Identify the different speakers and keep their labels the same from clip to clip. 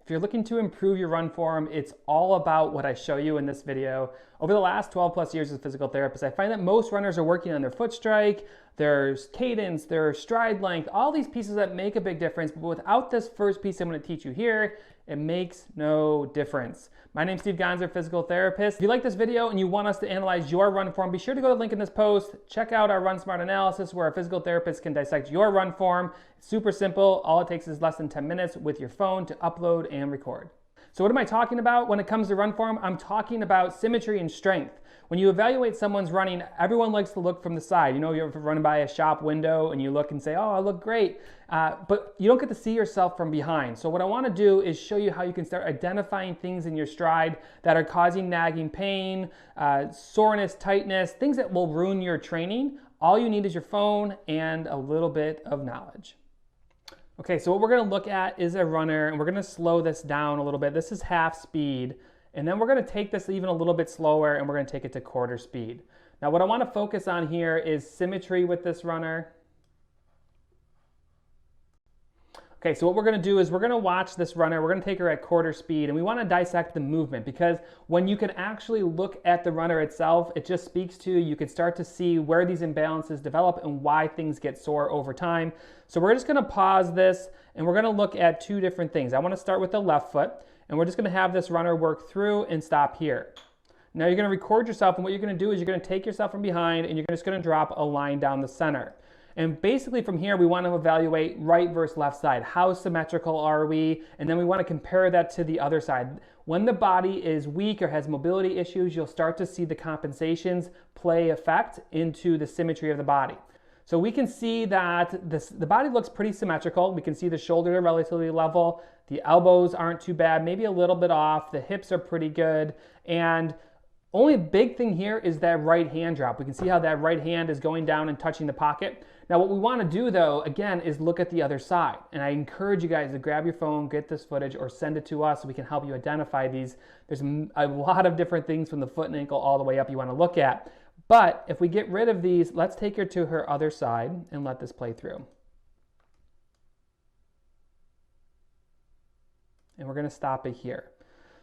Speaker 1: If you're looking to improve your run form, it's all about what I show you in this video. Over the last 12 plus years as a physical therapist, I find that most runners are working on their foot strike, their cadence, their stride length, all these pieces that make a big difference. But without this first piece I'm going to teach you here, it makes no difference. My name's Steve Gonzer, physical therapist. If you like this video and you want us to analyze your run form, be sure to go to the link in this post. Check out our Run Smart analysis where a physical therapist can dissect your run form. It's super simple. All it takes is less than 10 minutes with your phone to upload and record. So what am I talking about when it comes to run form? I'm talking about symmetry and strength. When you evaluate someone's running, everyone likes to look from the side. You know, you're running by a shop window and you look and say, oh, I look great. But you don't get to see yourself from behind. So what I want to do is show you how you can start identifying things in your stride that are causing nagging pain, soreness, tightness, things that will ruin your training. All you need is your phone and a little bit of knowledge. Okay, so what we're going to look at is a runner, and we're going to slow this down a little bit. This is half speed, and then we're going to take this even a little bit slower, and we're going to take it to quarter speed. Now, what I want to focus on here is symmetry with this runner. Okay, so what we're going to do is we're going to watch this runner. We're going to take her at quarter speed, and we want to dissect the movement, because when you can actually look at the runner itself, it just speaks to, you can start to see where these imbalances develop and why things get sore over time. So we're just going to pause this, and we're going to look at two different things. I want to start with the left foot, and we're just going to have this runner work through and stop here. Now you're going to record yourself, and what you're going to do is you're going to take yourself from behind, and you're just going to drop a line down the center. And basically from here, we want to evaluate right versus left side. How symmetrical are we? And then we want to compare that to the other side. When the body is weak or has mobility issues, you'll start to see the compensations play effect into the symmetry of the body. So we can see that the body looks pretty symmetrical. We can see the shoulders are relatively level. The elbows aren't too bad, maybe a little bit off. The hips are pretty good. And only big thing here is that right hand drop. We can see how that right hand is going down and touching the pocket. Now what we want to do though, again, is look at the other side. And I encourage you guys to grab your phone, get this footage, or send it to us so we can help you identify these. There's a lot of different things from the foot and ankle all the way up you want to look at. But if we get rid of these, let's take her to her other side and let this play through. And we're going to stop it here.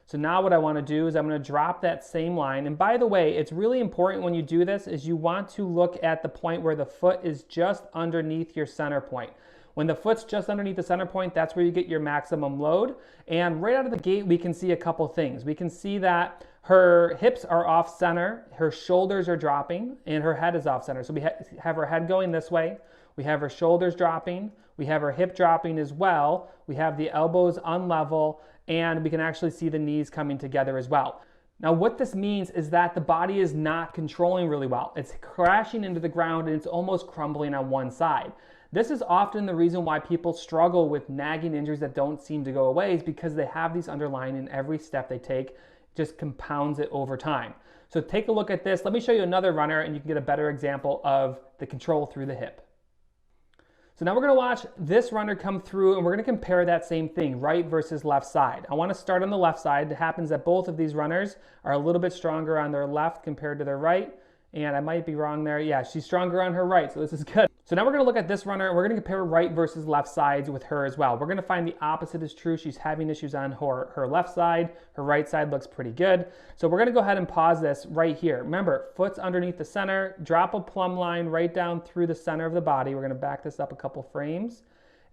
Speaker 1: So now what I want to do is I'm going to drop that same line. And by the way, it's really important when you do this is you want to look at the point where the foot is just underneath your center point. When the foot's just underneath the center point, that's where you get your maximum load. And right out of the gate, we can see a couple things. We can see that her hips are off center, her shoulders are dropping, and her head is off center. So we have her head going this way. We have her shoulders dropping. We have her hip dropping as well. We have the elbows unlevel, and we can actually see the knees coming together as well. Now what this means is that the body is not controlling really well. It's crashing into the ground and it's almost crumbling on one side. This is often the reason why people struggle with nagging injuries that don't seem to go away, is because they have these underlying, and every step they take just compounds it over time. So take a look at this. Let me show you another runner and you can get a better example of the control through the hip. So now we're going to watch this runner come through, and we're going to compare that same thing, right versus left side. I want to start on the left side. It happens that both of these runners are a little bit stronger on their left compared to their right. And I might be wrong there. Yeah, she's stronger on her right, so this is good. So now we're going to look at this runner, and we're going to compare right versus left sides with her as well. We're going to find the opposite is true. She's having issues on her left side. Her right side looks pretty good. So we're going to go ahead and pause this right here. Remember, foot's underneath the center. Drop a plumb line right down through the center of the body. We're going to back this up a couple frames.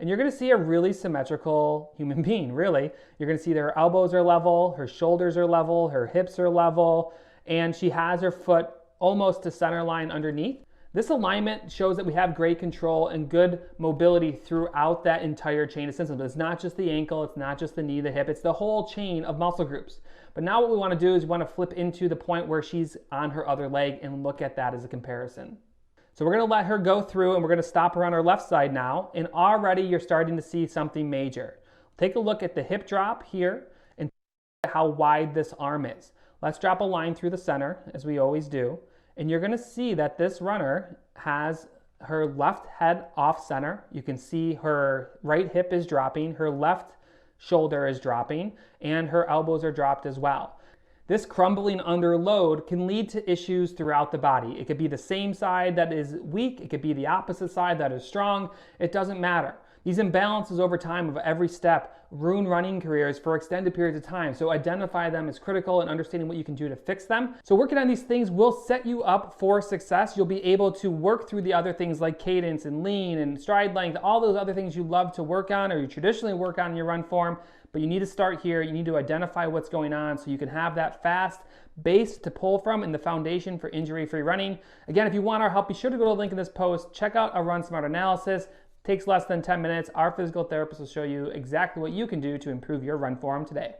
Speaker 1: And you're going to see a really symmetrical human being, really. You're going to see that her elbows are level, her shoulders are level, her hips are level, and she has her foot almost to center line underneath. This alignment shows that we have great control and good mobility throughout that entire chain of symptoms. It's not just the ankle, it's not just the knee, the hip, it's the whole chain of muscle groups. But now what we want to do is we want to flip into the point where she's on her other leg and look at that as a comparison. So we're going to let her go through, and we're going to stop her on her left side now, and already you're starting to see something major. Take a look at the hip drop here and how wide this arm is. Let's drop a line through the center, as we always do. And you're going to see that this runner has her left head off center. You can see her right hip is dropping, her left shoulder is dropping, and her elbows are dropped as well. This crumbling under load can lead to issues throughout the body. It could be the same side that is weak. It could be the opposite side that is strong. It doesn't matter. These imbalances over time of every step ruin running careers for extended periods of time. So identify them as critical and understanding what you can do to fix them. So working on these things will set you up for success. You'll be able to work through the other things like cadence and lean and stride length, all those other things you love to work on or you traditionally work on in your run form. But you need to start here. You need to identify what's going on so you can have that fast base to pull from and the foundation for injury-free running. Again, if you want our help, be sure to go to the link in this post. Check out our Run Smart analysis. Takes less than 10 minutes. Our physical therapist will show you exactly what you can do to improve your run form today.